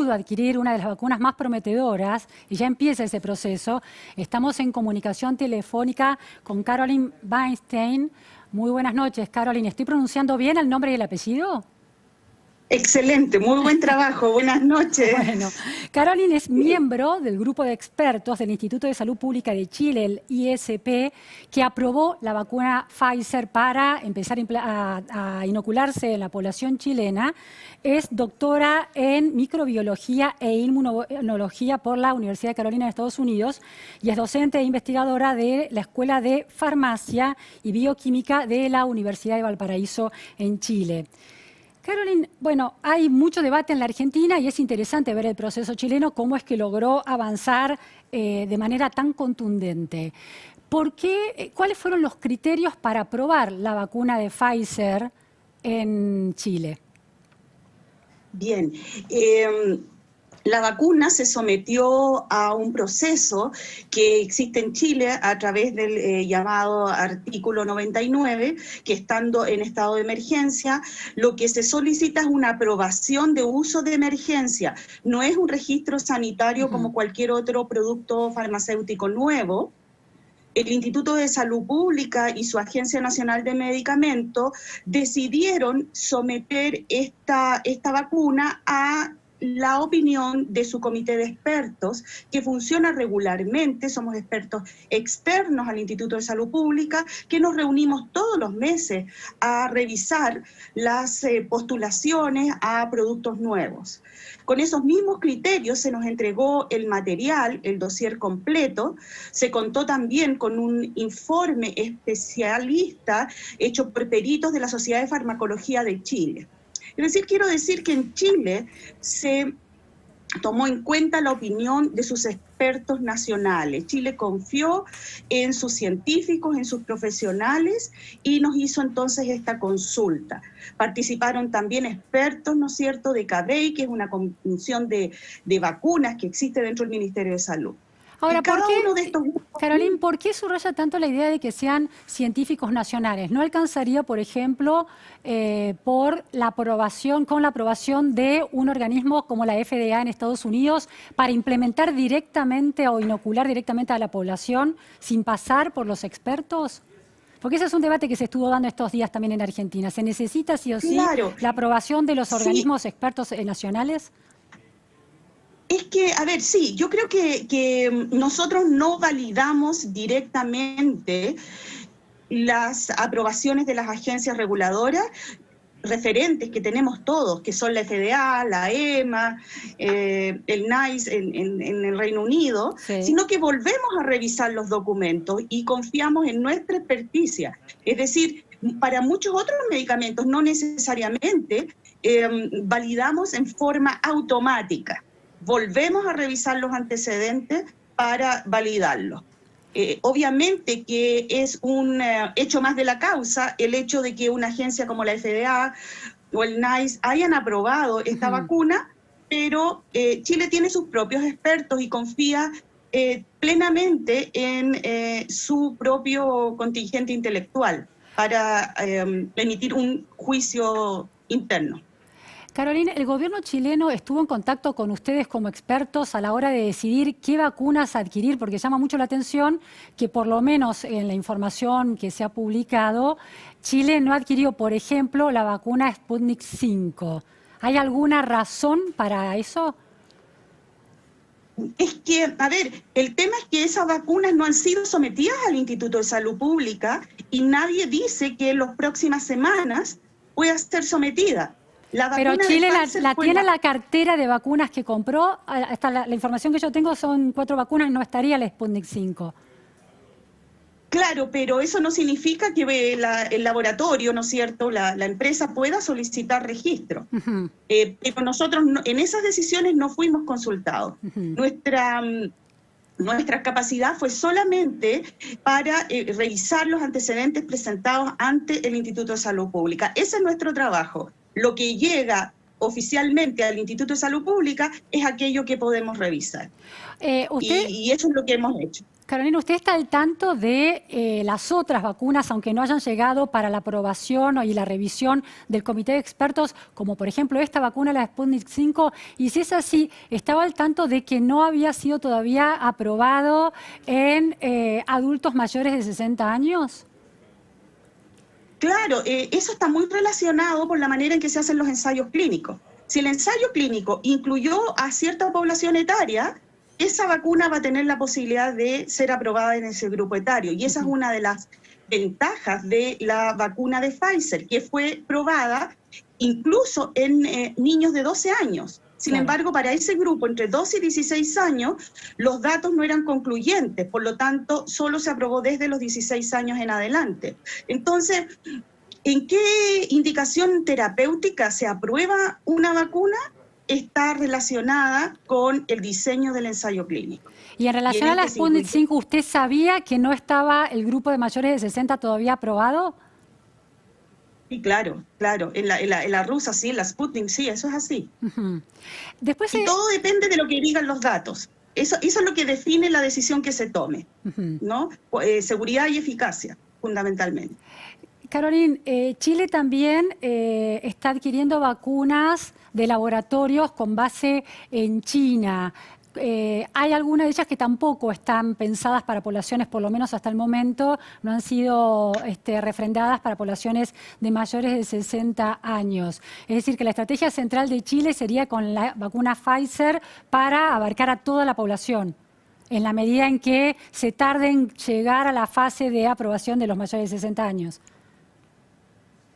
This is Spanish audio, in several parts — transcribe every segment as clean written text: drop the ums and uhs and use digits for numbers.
pudo adquirir una de las vacunas más prometedoras y ya empieza ese proceso. Estamos en comunicación telefónica con Caroline Weinstein. Muy buenas noches, Caroline. ¿Estoy pronunciando bien el nombre y el apellido? Excelente, muy buen trabajo, buenas noches. Bueno, Caroline es miembro del grupo de expertos del Instituto de Salud Pública de Chile, el ISP, que aprobó la vacuna Pfizer para empezar a inocularse en la población chilena. Es doctora en microbiología e inmunología por la Universidad de Carolina de Estados Unidos y es docente e investigadora de la Escuela de Farmacia y Bioquímica de la Universidad de Valparaíso en Chile. Caroline, bueno, hay mucho debate en la Argentina y es interesante ver el proceso chileno, cómo es que logró avanzar de manera tan contundente. ¿Cuáles fueron los criterios para aprobar la vacuna de Pfizer en Chile? Bien, la vacuna se sometió a un proceso que existe en Chile a través del llamado artículo 99, que estando en estado de emergencia, lo que se solicita es una aprobación de uso de emergencia. No es un registro sanitario como cualquier otro producto farmacéutico nuevo. El Instituto de Salud Pública y su Agencia Nacional de Medicamentos decidieron someter esta vacuna a la opinión de su comité de expertos, que funciona regularmente. Somos expertos externos al Instituto de Salud Pública, que nos reunimos todos los meses a revisar las postulaciones a productos nuevos. Con esos mismos criterios se nos entregó el material, el dossier completo. Se contó también con un informe especialista hecho por peritos de la Sociedad de Farmacología de Chile. Es decir, quiero decir que en Chile se tomó en cuenta la opinión de sus expertos nacionales. Chile confió en sus científicos, en sus profesionales y nos hizo entonces esta consulta. Participaron también expertos, ¿no es cierto?, de CADEI, que es una comisión de vacunas que existe dentro del Ministerio de Salud. Ahora, Caroline, ¿por qué subraya tanto la idea de que sean científicos nacionales? ¿No alcanzaría, por ejemplo, con la aprobación de un organismo como la FDA en Estados Unidos para implementar directamente o inocular directamente a la población sin pasar por los expertos? Porque ese es un debate que se estuvo dando estos días también en Argentina. ¿Se necesita sí o sí la aprobación de los organismos expertos nacionales? Es que, a ver, sí, yo creo que nosotros no validamos directamente las aprobaciones de las agencias reguladoras referentes que tenemos todos, que son la FDA, la EMA, el NICE en el Reino Unido, sino que volvemos a revisar los documentos y confiamos en nuestra experticia. Es decir, para muchos otros medicamentos no necesariamente validamos en forma automática. Volvemos a revisar los antecedentes para validarlos. Obviamente que es un hecho más de la causa el hecho de que una agencia como la FDA o el NICE hayan aprobado esta vacuna, pero Chile tiene sus propios expertos y confía plenamente en su propio contingente intelectual para emitir un juicio interno. Caroline, ¿el gobierno chileno estuvo en contacto con ustedes como expertos a la hora de decidir qué vacunas adquirir? Porque llama mucho la atención que por lo menos en la información que se ha publicado, Chile no adquirió, por ejemplo, la vacuna Sputnik V. ¿Hay alguna razón para eso? Es que, a ver, el tema es que esas vacunas no han sido sometidas al Instituto de Salud Pública y nadie dice que en las próximas semanas pueda ser sometida. Pero Chile la tiene en la cartera de vacunas que compró. Hasta la información que yo tengo son 4 vacunas, no estaría la Sputnik V. Claro, pero eso no significa que el laboratorio, ¿no es cierto?, la empresa pueda solicitar registro. Pero nosotros en esas decisiones no fuimos consultados. Nuestra capacidad fue solamente para revisar los antecedentes presentados ante el Instituto de Salud Pública. Ese es nuestro trabajo. Lo que llega oficialmente al Instituto de Salud Pública es aquello que podemos revisar. Y eso es lo que hemos hecho. Carolina, ¿usted está al tanto de las otras vacunas, aunque no hayan llegado para la aprobación y la revisión del comité de expertos, como por ejemplo esta vacuna, la Sputnik 5? Y si es así, ¿estaba al tanto de que no había sido todavía aprobado en adultos mayores de 60 años? Claro, eso está muy relacionado por la manera en que se hacen los ensayos clínicos. Si el ensayo clínico incluyó a cierta población etaria, esa vacuna va a tener la posibilidad de ser aprobada en ese grupo etario. Y esa es una de las ventajas de la vacuna de Pfizer, que fue probada incluso en niños de 12 años. Sin embargo, para ese grupo, entre 12 y 16 años, los datos no eran concluyentes, por lo tanto, solo se aprobó desde los 16 años en adelante. Entonces, ¿en qué indicación terapéutica se aprueba una vacuna? Está relacionada con el diseño del ensayo clínico. Y en relación a la Sputnik 5, ¿usted sabía que no estaba el grupo de mayores de 60 todavía aprobado? Sí, claro. En la rusa sí, en la Sputnik sí, eso es así. Después y todo depende de lo que digan los datos. Eso es lo que define la decisión que se tome, ¿no? Seguridad y eficacia, fundamentalmente. Carolina, Chile también está adquiriendo vacunas de laboratorios con base en China. Hay algunas de ellas que tampoco están pensadas para poblaciones, por lo menos hasta el momento, no han sido refrendadas para poblaciones de mayores de 60 años. Es decir, que la estrategia central de Chile sería con la vacuna Pfizer para abarcar a toda la población, en la medida en que se tarde en llegar a la fase de aprobación de los mayores de 60 años.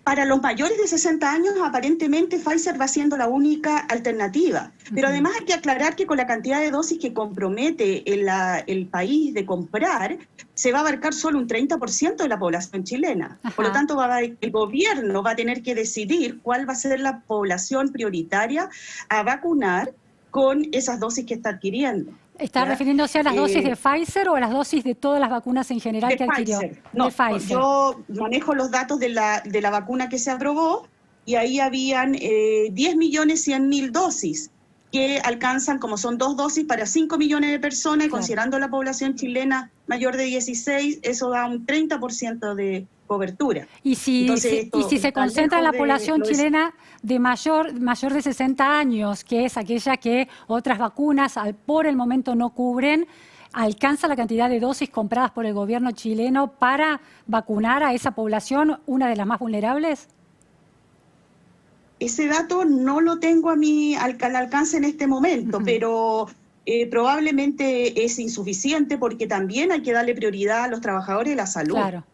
Para los mayores de 60 años, aparentemente Pfizer va siendo la única alternativa. Pero además hay que aclarar que con la cantidad de dosis que compromete el país de comprar, se va a abarcar solo un 30% de la población chilena. Por lo tanto, el gobierno va a tener que decidir cuál va a ser la población prioritaria a vacunar con esas dosis que está adquiriendo. ¿Está refiriéndose a las dosis de Pfizer o a las dosis de todas las vacunas en general que adquirió? No, de Pfizer. Yo manejo los datos de la vacuna que se aprobó y ahí habían 10.100.000 dosis que alcanzan, como son 2 dosis para 5 millones de personas, y considerando la población chilena mayor de 16, eso da un 30% de cobertura. Y si se concentra en la población chilena de mayor de 60 años, que es aquella que otras vacunas por el momento no cubren, ¿alcanza la cantidad de dosis compradas por el gobierno chileno para vacunar a esa población, una de las más vulnerables? Ese dato no lo tengo al alcance en este momento, pero probablemente es insuficiente porque también hay que darle prioridad a los trabajadores de la salud. Claro.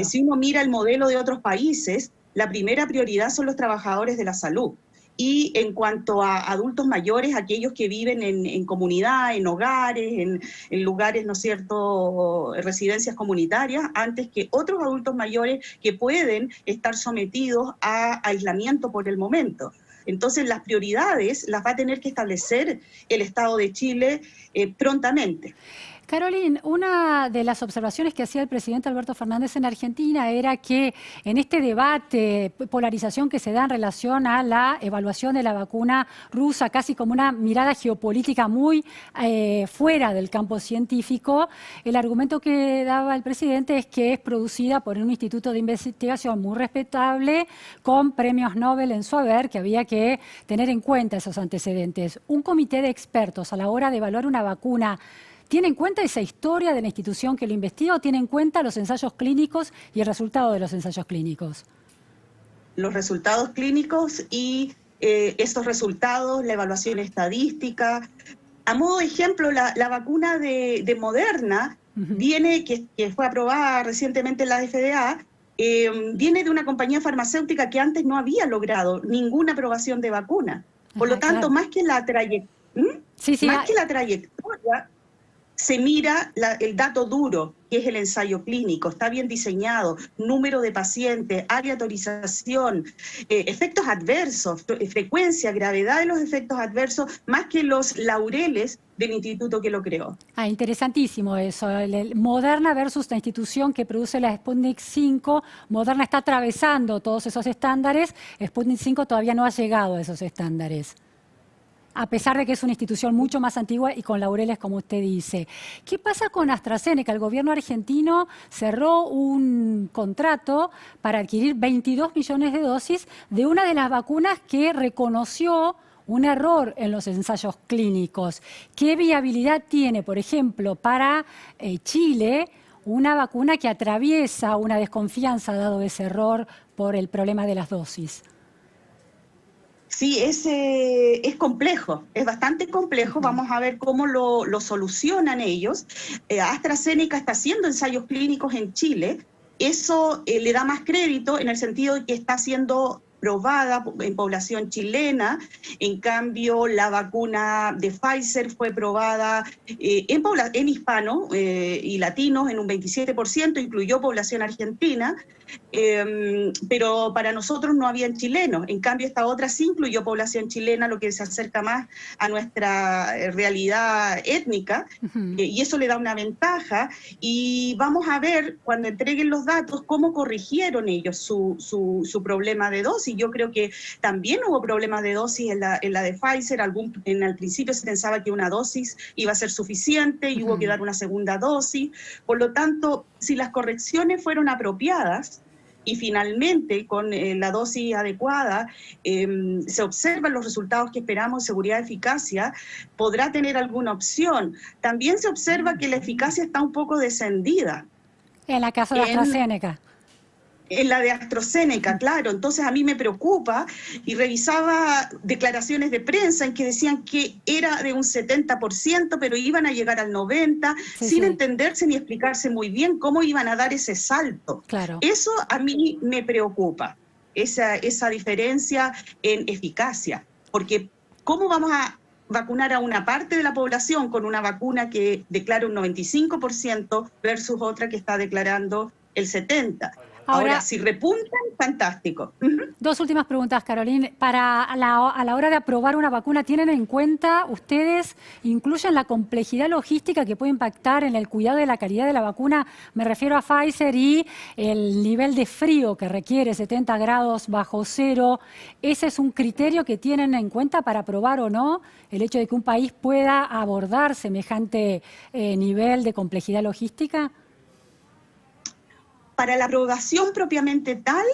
Si uno mira el modelo de otros países, la primera prioridad son los trabajadores de la salud. Y en cuanto a adultos mayores, aquellos que viven en comunidad, en hogares, en lugares, ¿no es cierto?, residencias comunitarias, antes que otros adultos mayores que pueden estar sometidos a aislamiento por el momento. Entonces, las prioridades las va a tener que establecer el Estado de Chile prontamente. Carolina, una de las observaciones que hacía el presidente Alberto Fernández en Argentina era que en este debate, polarización que se da en relación a la evaluación de la vacuna rusa, casi como una mirada geopolítica muy fuera del campo científico, el argumento que daba el presidente es que es producida por un instituto de investigación muy respetable, con premios Nobel en su haber, que había que tener en cuenta esos antecedentes. Un comité de expertos a la hora de evaluar una vacuna, ¿tiene en cuenta esa historia de la institución que lo investiga o tiene en cuenta los ensayos clínicos y el resultado de los ensayos clínicos? Los resultados clínicos y esos resultados, la evaluación estadística. A modo de ejemplo, la vacuna de Moderna, viene, que fue aprobada recientemente en la FDA, viene de una compañía farmacéutica que antes no había logrado ninguna aprobación de vacuna. Por lo tanto, más que la trayectoria, se mira el dato duro, que es el ensayo clínico, está bien diseñado, número de pacientes, aleatorización, efectos adversos, frecuencia, gravedad de los efectos adversos, más que los laureles del instituto que lo creó. Interesantísimo eso. Moderna versus la institución que produce la Sputnik 5. Moderna está atravesando todos esos estándares, Sputnik 5 todavía no ha llegado a esos estándares. A pesar de que es una institución mucho más antigua y con laureles, como usted dice. ¿Qué pasa con AstraZeneca? El gobierno argentino cerró un contrato para adquirir 22 millones de dosis de una de las vacunas que reconoció un error en los ensayos clínicos. ¿Qué viabilidad tiene, por ejemplo, para Chile una vacuna que atraviesa una desconfianza dado ese error por el problema de las dosis? Sí, es complejo, es bastante complejo. Vamos a ver cómo lo solucionan ellos. AstraZeneca está haciendo ensayos clínicos en Chile. Eso le da más crédito en el sentido de que está siendo probada en población chilena. En cambio, la vacuna de Pfizer fue probada en hispanos y latinos en un 27%, incluyó población argentina, pero para nosotros no habían chilenos. En cambio, esta otra sí incluyó población chilena, lo que se acerca más a nuestra realidad étnica, y eso le da una ventaja. Y vamos a ver, cuando entreguen los datos, cómo corrigieron ellos su problema de dosis. Yo creo que también hubo problemas de dosis en la de Pfizer. Al principio se pensaba que una dosis iba a ser suficiente y hubo que dar una segunda dosis. Por lo tanto, si las correcciones fueron apropiadas y finalmente con la dosis adecuada se observan los resultados que esperamos, seguridad y eficacia, podrá tener alguna opción. También se observa que la eficacia está un poco descendida. En la caso de AstraZeneca. En la de AstraZeneca, claro. Entonces a mí me preocupa, y revisaba declaraciones de prensa en que decían que era de un 70%, pero iban a llegar al 90%, sin entenderse ni explicarse muy bien cómo iban a dar ese salto. Claro. Eso a mí me preocupa, esa diferencia en eficacia, porque ¿cómo vamos a vacunar a una parte de la población con una vacuna que declara un 95% versus otra que está declarando el 70%? Ahora, si repuntan, fantástico. Dos últimas preguntas, Carolina. A la hora de aprobar una vacuna, ¿tienen en cuenta ustedes, incluyen la complejidad logística que puede impactar en el cuidado de la calidad de la vacuna? Me refiero a Pfizer y el nivel de frío que requiere, 70 grados bajo cero. ¿Ese es un criterio que tienen en cuenta para aprobar o no el hecho de que un país pueda abordar semejante nivel de complejidad logística? Para la aprobación propiamente tal,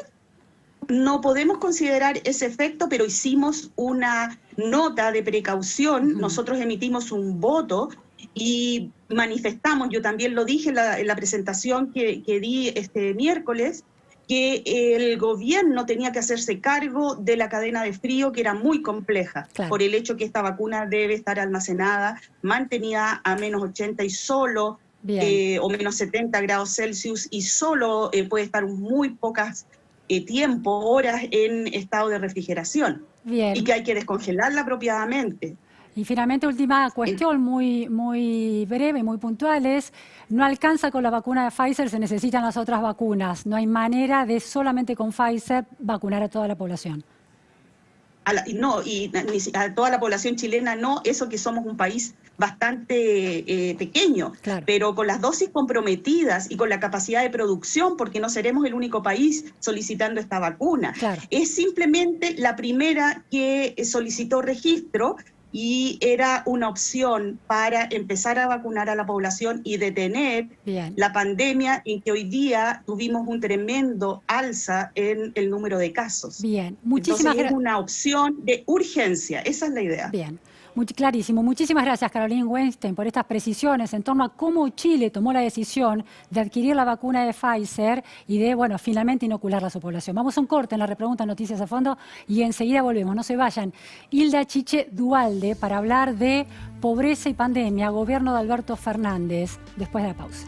no podemos considerar ese efecto, pero hicimos una nota de precaución. Nosotros emitimos un voto y manifestamos, yo también lo dije en la presentación que di este miércoles, que el gobierno tenía que hacerse cargo de la cadena de frío, que era muy compleja, por el hecho que esta vacuna debe estar almacenada, mantenida a -80 y solo o -70 grados Celsius, y solo puede estar muy pocas horas en estado de refrigeración. Y que hay que descongelarla apropiadamente. Y finalmente, última cuestión, muy breve, muy puntual, es: no alcanza con la vacuna de Pfizer, se necesitan las otras vacunas. No hay manera de solamente con Pfizer vacunar a toda la población. A toda la población chilena no, eso que somos un país bastante pequeño, pero con las dosis comprometidas y con la capacidad de producción, porque no seremos el único país solicitando esta vacuna. Es simplemente la primera que solicitó registro y era una opción para empezar a vacunar a la población y detener la pandemia, en que hoy día tuvimos un tremendo alza en el número de casos. Muchísimas gracias. Es una opción de urgencia, esa es la idea. Clarísimo. Muchísimas gracias, Carolina Weinstein, por estas precisiones en torno a cómo Chile tomó la decisión de adquirir la vacuna de Pfizer y de, finalmente inocularla a su población. Vamos a un corte en la repregunta Noticias a Fondo y enseguida volvemos. No se vayan. Hilda Chiche Duhalde para hablar de pobreza y pandemia, gobierno de Alberto Fernández, después de la pausa.